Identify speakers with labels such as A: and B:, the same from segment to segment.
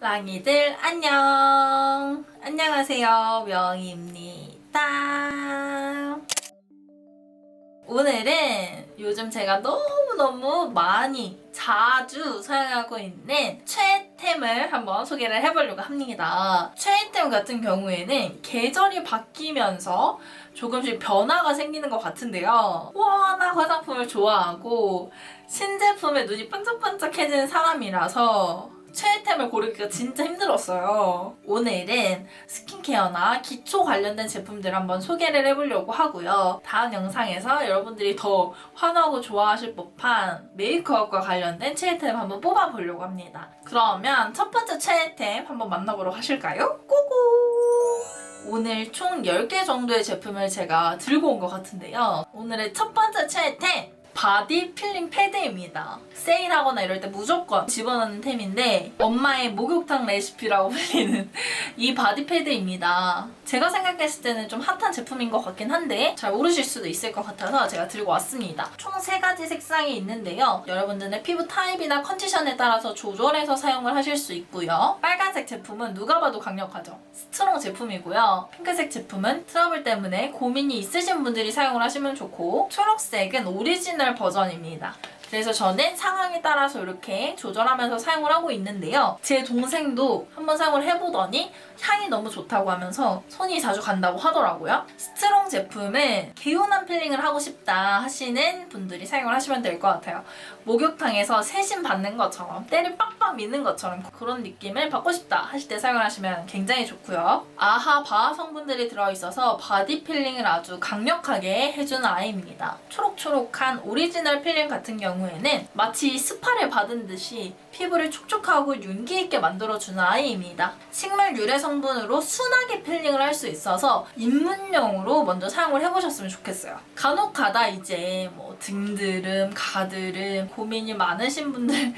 A: 랑이들 안녕! 안녕하세요, 명희입니다. 오늘은 요즘 제가 너무너무 많이 자주 사용하고 있는 최애템을 한번 소개를 해보려고 합니다. 최애템 같은 경우에는 계절이 바뀌면서 조금씩 변화가 생기는 것 같은데요. 워낙 화장품을 좋아하고 신제품에 눈이 반짝반짝해지는 사람이라서 최애템을 고르기가 진짜 힘들었어요. 오늘은 스킨케어나 기초 관련된 제품들 한번 소개를 해보려고 하고요. 다음 영상에서 여러분들이 더 환하고 좋아하실 법한 메이크업과 관련된 최애템 한번 뽑아보려고 합니다. 그러면 첫 번째 최애템 한번 만나보러 가실까요? 고고! 오늘 총 10개 정도의 제품을 제가 들고 온 것 같은데요. 오늘의 첫 번째 최애템! 바디 필링 패드입니다. 세일하거나 이럴 때 무조건 집어넣는 템인데 엄마의 목욕탕 레시피라고 불리는 이 바디 패드입니다. 제가 생각했을 때는 좀 핫한 제품인 것 같긴 한데 잘 모르실 수도 있을 것 같아서 제가 들고 왔습니다. 총 3가지 색상이 있는데요. 여러분들의 피부 타입이나 컨디션에 따라서 조절해서 사용을 하실 수 있고요. 빨간색 제품은 누가 봐도 강력하죠. 스트롱 제품이고요. 핑크색 제품은 트러블 때문에 고민이 있으신 분들이 사용을 하시면 좋고, 초록색은 오리지널 버전입니다. 그래서 저는 상황에 따라서 이렇게 조절하면서 사용을 하고 있는데요. 제 동생도 한번 사용을 해보더니 향이 너무 좋다고 하면서 손이 자주 간다고 하더라고요. 스트롱 제품은 개운한 필링을 하고 싶다 하시는 분들이 사용을 하시면 될 것 같아요. 목욕탕에서 세심 받는 것처럼 때를 빡빡 미는 것처럼 그런 느낌을 받고 싶다 하실 때 사용을 하시면 굉장히 좋고요. 아하 바하 성분들이 들어있어서 바디 필링을 아주 강력하게 해주는 아이입니다. 초록초록한 오리지널 필링 같은 경우에는 마치 스파를 받은 듯이 피부를 촉촉하고 윤기 있게 만들어주는 아이입니다. 식물 유래 성분으로 순하게 필링을 할 수 있어서 입문용으로 먼저 사용을 해보셨으면 좋겠어요. 간혹가다 이제 뭐 등드름, 가드름 고민이 많으신 분들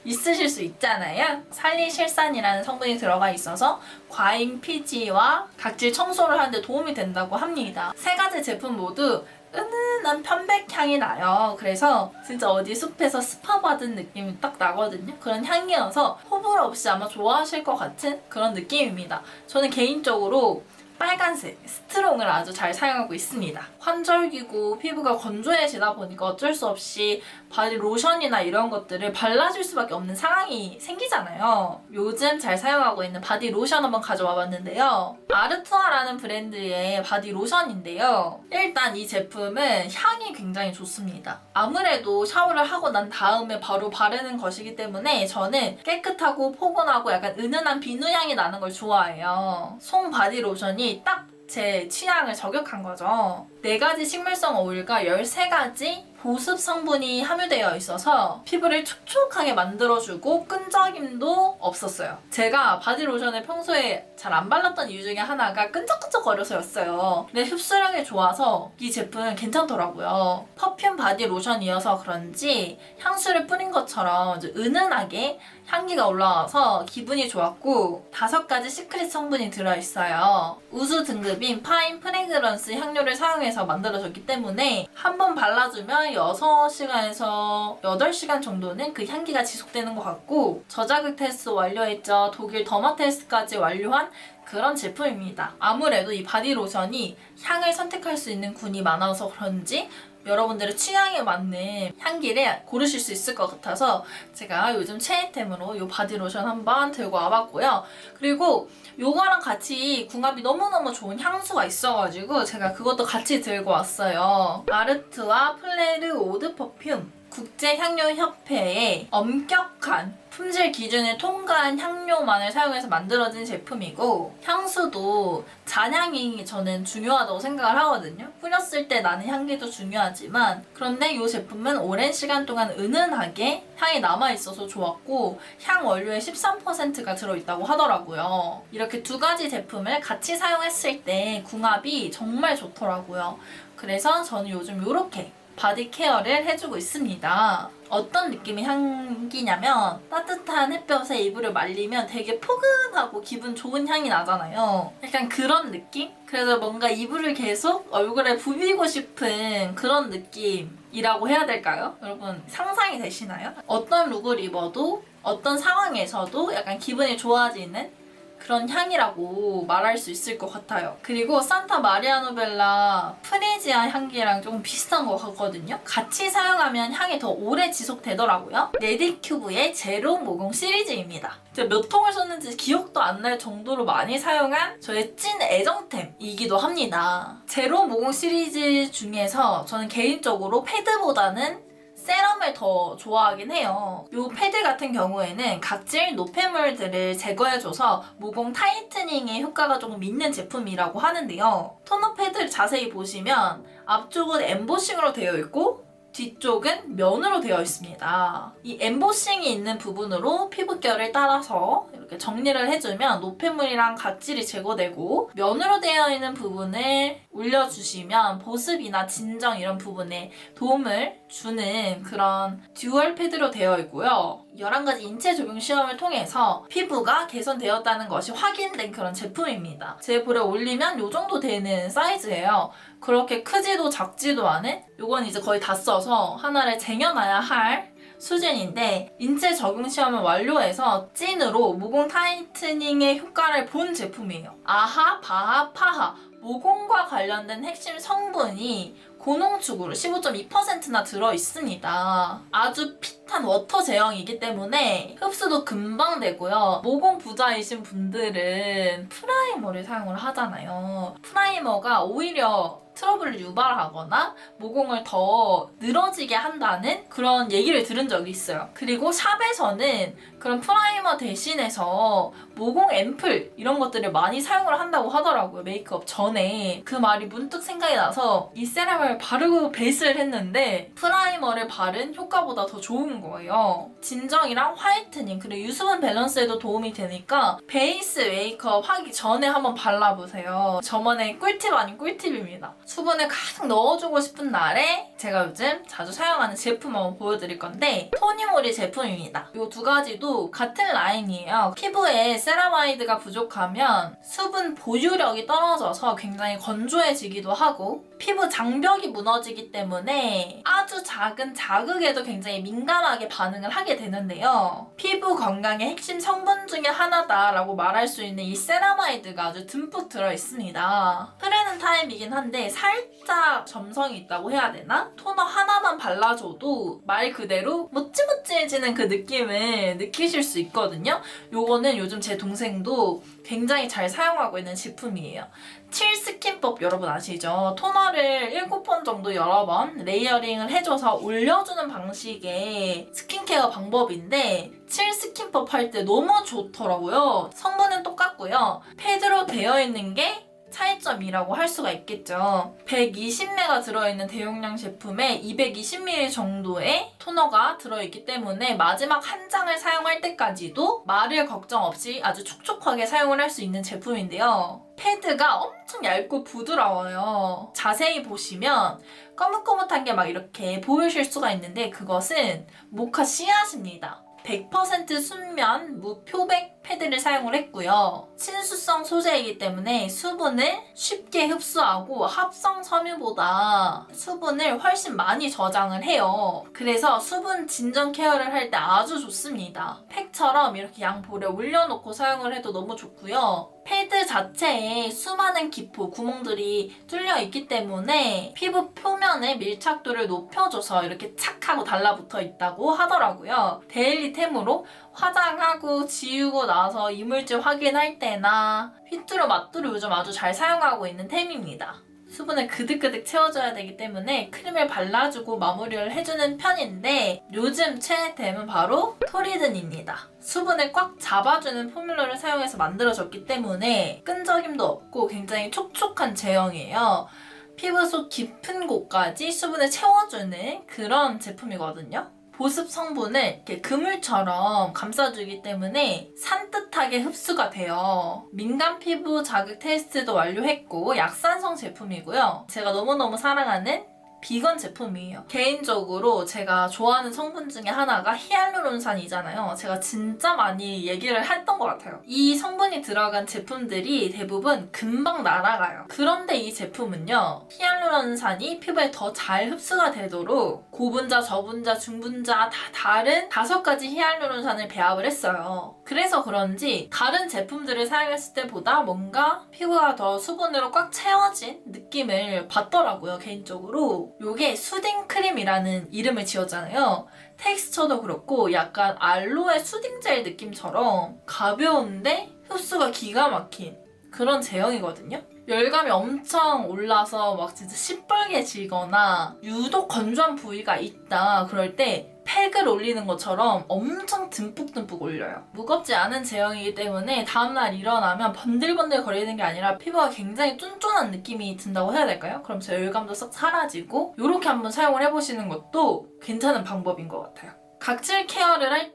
A: 있으실 수 있잖아요. 살리실산이라는 성분이 들어가 있어서 과잉 피지와 각질 청소를 하는데 도움이 된다고 합니다. 3가지 제품 모두 은은한 편백향이 나요. 그래서 진짜 어디 숲에서 스파 받은 느낌이 딱 나거든요. 그런 향이어서 호불호 없이 아마 좋아하실 것 같은 그런 느낌입니다. 저는 개인적으로 빨간색 스트롱을 아주 잘 사용하고 있습니다. 환절기고 피부가 건조해지다 보니까 어쩔 수 없이 바디 로션이나 이런 것들을 발라줄 수밖에 없는 상황이 생기잖아요. 요즘 잘 사용하고 있는 바디 로션 한번 가져와 봤는데요. 아르투아라는 브랜드의 바디 로션인데요. 일단 이 제품은 향이 굉장히 좋습니다. 아무래도 샤워를 하고 난 다음에 바로 바르는 것이기 때문에 저는 깨끗하고 포근하고 약간 은은한 비누향이 나는 걸 좋아해요. 송 바디 로션이 딱 제 취향을 저격한 거죠. 4가지 식물성 오일과 13가지 보습 성분이 함유되어 있어서 피부를 촉촉하게 만들어주고 끈적임도 없었어요. 제가 바디로션을 평소에 잘 안 발랐던 이유 중에 하나가 끈적끈적거려서였어요. 근데 흡수력이 좋아서 이 제품은 괜찮더라고요. 퍼퓸 바디로션이어서 그런지 향수를 뿌린 것처럼 은은하게 향기가 올라와서 기분이 좋았고 5가지 시크릿 성분이 들어있어요. 우수 등급인 파인 프레그런스 향료를 사용해서 만들어졌기 때문에 한 번 발라주면 6시간에서 8시간 정도는 그 향기가 지속되는 것 같고, 저자극 테스트 완료했죠. 독일 더마 테스트까지 완료한 그런 제품입니다. 아무래도 이 바디로션이 향을 선택할 수 있는 군이 많아서 그런지 여러분들의 취향에 맞는 향기를 고르실 수 있을 것 같아서 제가 요즘 최애템으로 이 바디로션 한번 들고 와봤고요. 그리고 요거랑 같이 궁합이 너무너무 좋은 향수가 있어가지고 제가 그것도 같이 들고 왔어요. 아르트와 플레르 오드 퍼퓸 국제향료협회의 엄격한 품질 기준을 통과한 향료만을 사용해서 만들어진 제품이고, 향수도 잔향이 저는 중요하다고 생각을 하거든요. 뿌렸을 때 나는 향기도 중요하지만, 그런데 이 제품은 오랜 시간 동안 은은하게 향이 남아있어서 좋았고, 향 원료의 13%가 들어있다고 하더라고요. 이렇게 2가지 제품을 같이 사용했을 때 궁합이 정말 좋더라고요. 그래서 저는 요즘 이렇게 바디 케어를 해주고 있습니다. 어떤 느낌의 향기냐면 따뜻한 햇볕에 이불을 말리면 되게 포근하고 기분 좋은 향이 나잖아요. 약간 그런 느낌? 그래서 뭔가 이불을 계속 얼굴에 부비고 싶은 그런 느낌이라고 해야 될까요? 여러분 상상이 되시나요? 어떤 룩을 입어도 어떤 상황에서도 약간 기분이 좋아지는 그런 향이라고 말할 수 있을 것 같아요. 그리고 산타 마리아 노벨라 프리지아 향기랑 조금 비슷한 것 같거든요. 같이 사용하면 향이 더 오래 지속되더라고요. 레디큐브의 제로 모공 시리즈입니다. 제가 몇 통을 썼는지 기억도 안 날 정도로 많이 사용한 저의 찐 애정템이기도 합니다. 제로 모공 시리즈 중에서 저는 개인적으로 패드보다는 세럼을 더 좋아하긴 해요. 이 패드 같은 경우에는 각질 노폐물들을 제거해줘서 모공 타이트닝에 효과가 조금 있는 제품이라고 하는데요. 토너 패드를 자세히 보시면 앞쪽은 엠보싱으로 되어 있고 뒤쪽은 면으로 되어 있습니다. 이 엠보싱이 있는 부분으로 피부결을 따라서 이렇게 정리를 해주면 노폐물이랑 각질이 제거되고 면으로 되어 있는 부분을 올려주시면 보습이나 진정 이런 부분에 도움을 주는 그런 듀얼 패드로 되어 있고요. 11가지 인체 적용 시험을 통해서 피부가 개선되었다는 것이 확인된 그런 제품입니다. 제 볼에 올리면 이 정도 되는 사이즈예요. 그렇게 크지도 작지도 않은 이건 이제 거의 다 써서 하나를 쟁여놔야 할 수준인데 인체 적용 시험을 완료해서 찐으로 모공 타이트닝의 효과를 본 제품이에요. 아하, 바하, 파하 모공과 관련된 핵심 성분이 고농축으로 15.2%나 들어있습니다. 아주 핏한 워터 제형이기 때문에 흡수도 금방 되고요. 모공 부자이신 분들은 프라이머를 사용을 하잖아요. 프라이머가 오히려 트러블을 유발하거나 모공을 더 늘어지게 한다는 그런 얘기를 들은 적이 있어요. 그리고 샵에서는 그런 프라이머 대신해서 모공 앰플 이런 것들을 많이 사용을 한다고 하더라고요. 메이크업 전에. 그 말이 문득 생각이 나서 이 세럼을 바르고 베이스를 했는데 프라이머를 바른 효과보다 더 좋은 거예요. 진정이랑 화이트닝 그리고 유수분 밸런스에도 도움이 되니까 베이스 메이크업 하기 전에 한번 발라보세요. 저만의 꿀팁 아닌 꿀팁입니다. 수분을 가득 넣어주고 싶은 날에 제가 요즘 자주 사용하는 제품 한번 보여드릴 건데 토니모리 제품입니다. 이 두 가지도 같은 라인이에요. 피부에 세라마이드가 부족하면 수분 보유력이 떨어져서 굉장히 건조해지기도 하고 피부 장벽이 무너지기 때문에 아주 작은 자극에도 굉장히 민감하게 반응을 하게 되는데요. 피부 건강의 핵심 성분 중에 하나다라고 말할 수 있는 이 세라마이드가 아주 듬뿍 들어있습니다. 흐르는 타입이긴 한데 살짝 점성이 있다고 해야 되나? 토너 하나만 발라줘도 말 그대로 모찌모찌해지는 그 느낌을 느끼실 수 있거든요. 요거는 요즘 제 동생도 굉장히 잘 사용하고 있는 제품이에요. 7스킨법 여러분 아시죠? 토너를 7번 정도 여러 번 레이어링을 해줘서 올려주는 방식의 스킨케어 방법인데 7스킨법 할 때 너무 좋더라고요. 성분은 똑같고요. 패드로 되어 있는 게 차이점이라고 할 수가 있겠죠. 120ml 들어있는 대용량 제품에 220ml 정도의 토너가 들어있기 때문에 마지막 한 장을 사용할 때까지도 마를 걱정 없이 아주 촉촉하게 사용을 할 수 있는 제품인데요. 패드가 엄청 얇고 부드러워요. 자세히 보시면 거뭇거뭇한 게 막 이렇게 보이실 수가 있는데 그것은 모카 씨앗입니다. 100% 순면 무표백 패드를 사용을 했고요. 친수성 소재이기 때문에 수분을 쉽게 흡수하고 합성 섬유보다 수분을 훨씬 많이 저장을 해요. 그래서 수분 진정 케어를 할 때 아주 좋습니다. 팩처럼 이렇게 양볼에 올려놓고 사용을 해도 너무 좋고요. 패드 자체에 수많은 기포, 구멍들이 뚫려 있기 때문에 피부 표면의 밀착도를 높여줘서 이렇게 착 하고 달라붙어 있다고 하더라고요. 데일리템으로 화장하고 지우고 나서 이물질 확인할 때나 휘뚜루 마뚜루 요즘 아주 잘 사용하고 있는 템입니다. 수분을 그득그득 채워줘야 되기 때문에 크림을 발라주고 마무리를 해주는 편인데 요즘 최애템은 바로 토리든입니다. 수분을 꽉 잡아주는 포뮬러를 사용해서 만들어졌기 때문에 끈적임도 없고 굉장히 촉촉한 제형이에요. 피부 속 깊은 곳까지 수분을 채워주는 그런 제품이거든요. 보습 성분을 이렇게 그물처럼 감싸주기 때문에 산뜻하게 흡수가 돼요. 민감 피부 자극 테스트도 완료했고 약산성 제품이고요. 제가 너무너무 사랑하는 비건 제품이에요. 개인적으로 제가 좋아하는 성분 중에 하나가 히알루론산이잖아요. 제가 진짜 많이 얘기를 했던 것 같아요. 이 성분이 들어간 제품들이 대부분 금방 날아가요. 그런데 이 제품은요, 히알루론산이 피부에 더 잘 흡수가 되도록 고분자, 저분자, 중분자 다 다른 5가지 히알루론산을 배합을 했어요. 그래서 그런지 다른 제품들을 사용했을 때보다 뭔가 피부가 더 수분으로 꽉 채워진 느낌을 받더라고요, 개인적으로. 요게 수딩 크림이라는 이름을 지었잖아요. 텍스처도 그렇고 약간 알로에 수딩 젤 느낌처럼 가벼운데 흡수가 기가 막힌 그런 제형이거든요. 열감이 엄청 올라서 막 진짜 시뻘개지거나 유독 건조한 부위가 있다 그럴 때 팩을 올리는 것처럼 엄청 듬뿍듬뿍 올려요. 무겁지 않은 제형이기 때문에 다음날 일어나면 번들번들 거리는 게 아니라 피부가 굉장히 쫀쫀한 느낌이 든다고 해야 될까요? 그럼 제 열감도 싹 사라지고 이렇게 한번 사용을 해보시는 것도 괜찮은 방법인 것 같아요. 각질 케어를 할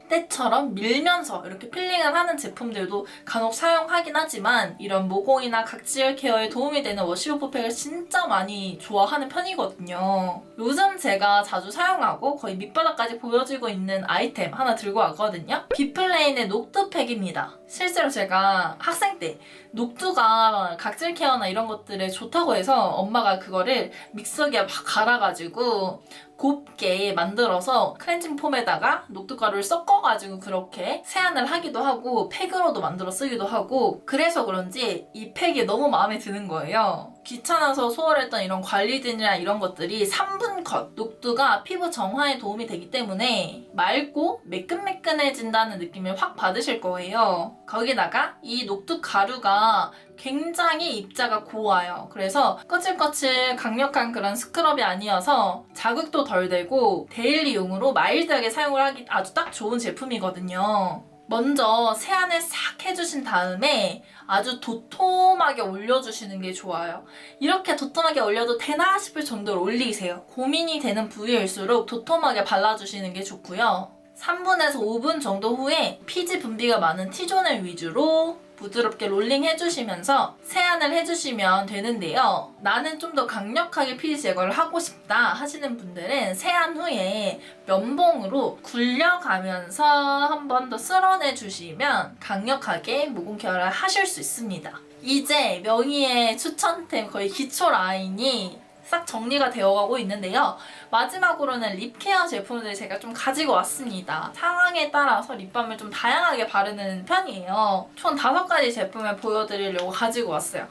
A: 때처럼 밀면서 이렇게 필링을 하는 제품들도 간혹 사용하긴 하지만 이런 모공이나 각질 케어에 도움이 되는 워시오프 팩을 진짜 많이 좋아하는 편이거든요. 요즘 제가 자주 사용하고 거의 밑바닥까지 보여지고 있는 아이템 하나 들고 왔거든요. 비플레인의 녹두 팩입니다. 실제로 제가 학생 때 녹두가 각질 케어나 이런 것들에 좋다고 해서 엄마가 그거를 믹서기에 막 갈아가지고 곱게 만들어서 클렌징 폼에다가 녹두가루를 섞어가지고 그렇게 세안을 하기도 하고 팩으로도 만들어 쓰기도 하고 그래서 그런지 이 팩이 너무 마음에 드는 거예요. 귀찮아서 소홀했던 이런 관리들이나 이런 것들이 3분 컷 녹두가 피부 정화에 도움이 되기 때문에 맑고 매끈매끈해진다는 느낌을 확 받으실 거예요. 거기다가 이 녹두 가루가 굉장히 입자가 고와요. 그래서 거칠거칠 강력한 그런 스크럽이 아니어서 자극도 덜 되고 데일리용으로 마일드하게 사용을 하기 아주 딱 좋은 제품이거든요. 먼저 세안을 싹 해주신 다음에 아주 도톰하게 올려주시는 게 좋아요. 이렇게 도톰하게 올려도 되나 싶을 정도로 올리세요. 고민이 되는 부위일수록 도톰하게 발라주시는 게 좋고요. 3분에서 5분 정도 후에 피지 분비가 많은 T존을 위주로 부드럽게 롤링 해주시면서 세안을 해주시면 되는데요. 나는 좀 더 강력하게 피지 제거를 하고 싶다 하시는 분들은 세안 후에 면봉으로 굴려가면서 한 번 더 쓸어내주시면 강력하게 모공 케어를 하실 수 있습니다. 이제 명희의 추천템 거의 기초 라인이 싹 정리가 되어가고 있는데요. 마지막으로는 립케어 제품들을 제가 좀 가지고 왔습니다. 상황에 따라서 립밤을 좀 다양하게 바르는 편이에요. 총 5가지 제품을 보여드리려고 가지고 왔어요.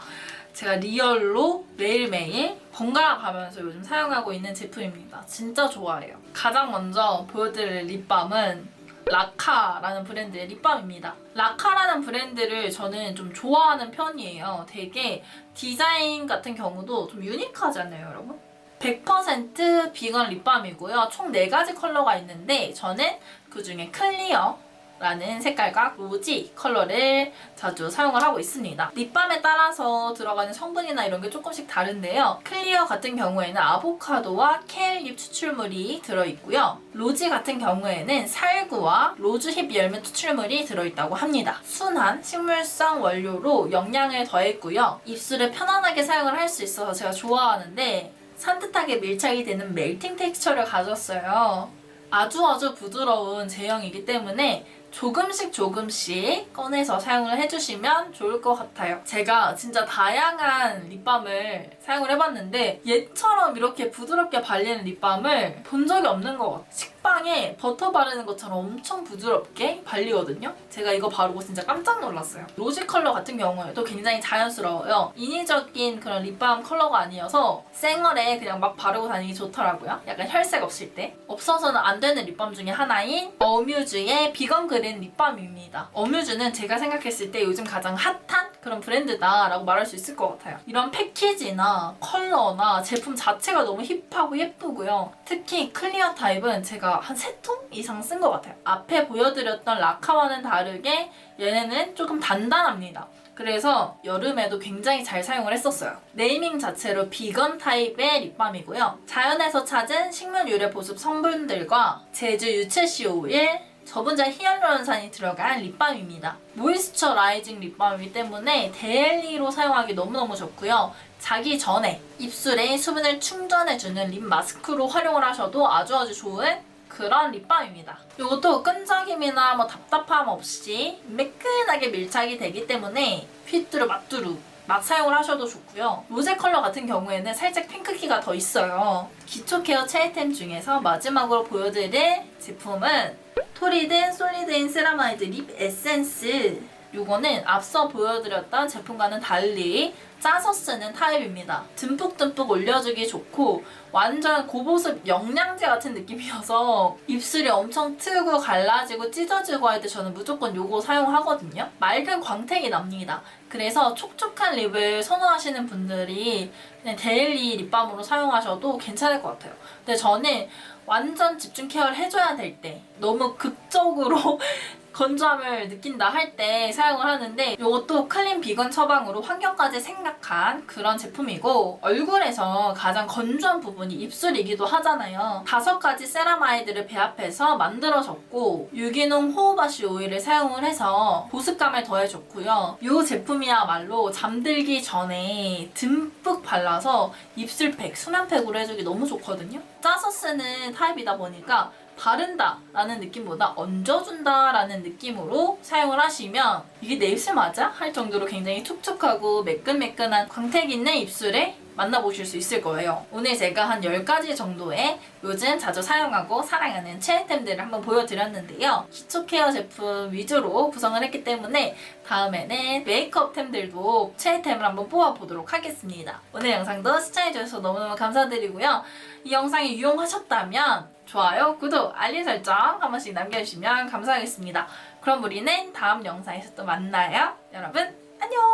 A: 제가 리얼로 매일매일 번갈아 가면서 요즘 사용하고 있는 제품입니다. 진짜 좋아해요. 가장 먼저 보여드릴 립밤은 라카라는 브랜드의 립밤입니다. 라카라는 브랜드를 저는 좀 좋아하는 편이에요. 되게 디자인 같은 경우도 좀 유니크하지 않나요, 여러분? 100% 비건 립밤이고요. 총 4가지 컬러가 있는데 저는 그중에 클리어 라는 색깔과 로지 컬러를 자주 사용을 하고 있습니다. 립밤에 따라서 들어가는 성분이나 이런 게 조금씩 다른데요. 클리어 같은 경우에는 아보카도와 케일잎 추출물이 들어있고요. 로지 같은 경우에는 살구와 로즈힙 열매 추출물이 들어있다고 합니다. 순한 식물성 원료로 영양을 더했고요. 입술에 편안하게 사용을 할 수 있어서 제가 좋아하는데 산뜻하게 밀착이 되는 멜팅 텍스처를 가졌어요. 아주 부드러운 제형이기 때문에 조금씩 꺼내서 사용을 해주시면 좋을 것 같아요. 제가 진짜 다양한 립밤을 사용을 해봤는데 얘처럼 이렇게 부드럽게 발리는 립밤을 본 적이 없는 것 같아요. 식빵에 버터 바르는 것처럼 엄청 부드럽게 발리거든요. 제가 이거 바르고 진짜 깜짝 놀랐어요. 로지 컬러 같은 경우에도 굉장히 자연스러워요. 인위적인 그런 립밤 컬러가 아니어서 생얼에 그냥 막 바르고 다니기 좋더라고요. 약간 혈색 없을 때. 없어서는 안 되는 립밤 중에 하나인 어뮤즈의 비건 그린 립밤입니다. 어뮤즈는 제가 생각했을 때 요즘 가장 핫한 그런 브랜드다라고 말할 수 있을 것 같아요. 이런 패키지나 컬러나 제품 자체가 너무 힙하고 예쁘고요. 특히 클리어 타입은 제가 한 3통 이상 쓴 것 같아요. 앞에 보여드렸던 라카와는 다르게 얘네는 조금 단단합니다. 그래서 여름에도 굉장히 잘 사용을 했었어요. 네이밍 자체로 비건 타입의 립밤이고요. 자연에서 찾은 식물 유래 보습 성분들과 제주 유채씨 오일, 저분자 히알루론산이 들어간 립밤입니다. 모이스처라이징 립밤이기 때문에 데일리로 사용하기 너무너무 좋고요. 자기 전에 입술에 수분을 충전해주는 립 마스크로 활용을 하셔도 아주 좋은 그런 립밤입니다. 이것도 끈적임이나 답답함 없이 매끈하게 밀착이 되기 때문에 휘뚜루 마뚜루 막 사용을 하셔도 좋고요. 로제 컬러 같은 경우에는 살짝 핑크기가 더 있어요. 기초 케어 최애템 중에서 마지막으로 보여드릴 제품은 토리든 솔리드인 세라마이드 립 에센스. 이거는 앞서 보여드렸던 제품과는 달리 짜서 쓰는 타입입니다. 듬뿍듬뿍 올려주기 좋고 완전 고보습 영양제 같은 느낌이어서 입술이 엄청 트고 갈라지고 찢어지고 할 때 저는 무조건 이거 사용하거든요. 맑은 광택이 납니다. 그래서 촉촉한 립을 선호하시는 분들이 그냥 데일리 립밤으로 사용하셔도 괜찮을 것 같아요. 근데 저는 완전 집중 케어를 해줘야 될 때 너무 극적으로 건조함을 느낀다 할 때 사용을 하는데 이것도 클린 비건 처방으로 환경까지 생각한 그런 제품이고 얼굴에서 가장 건조한 부분이 입술이기도 하잖아요. 5가지 세라마이드를 배합해서 만들어졌고 유기농 호호바시 오일을 사용을 해서 보습감을 더해줬고요. 이 제품이야말로 잠들기 전에 듬뿍 발라서 입술팩, 수면팩으로 해주기 너무 좋거든요. 짜서 쓰는 타입이다 보니까 바른다 라는 느낌보다 얹어준다 라는 느낌으로 사용을 하시면 이게 내 입술 맞아? 할 정도로 굉장히 촉촉하고 매끈매끈한 광택 있는 입술에 만나보실 수 있을 거예요. 오늘 제가 한 10가지 정도의 요즘 자주 사용하고 사랑하는 최애템들을 한번 보여드렸는데요. 기초 케어 제품 위주로 구성을 했기 때문에 다음에는 메이크업템들도 최애템을 한번 뽑아보도록 하겠습니다. 오늘 영상도 시청해주셔서 너무너무 감사드리고요. 이 영상이 유용하셨다면 좋아요, 구독, 알림 설정 한 번씩 남겨주시면 감사하겠습니다. 그럼 우리는 다음 영상에서 또 만나요. 여러분 안녕!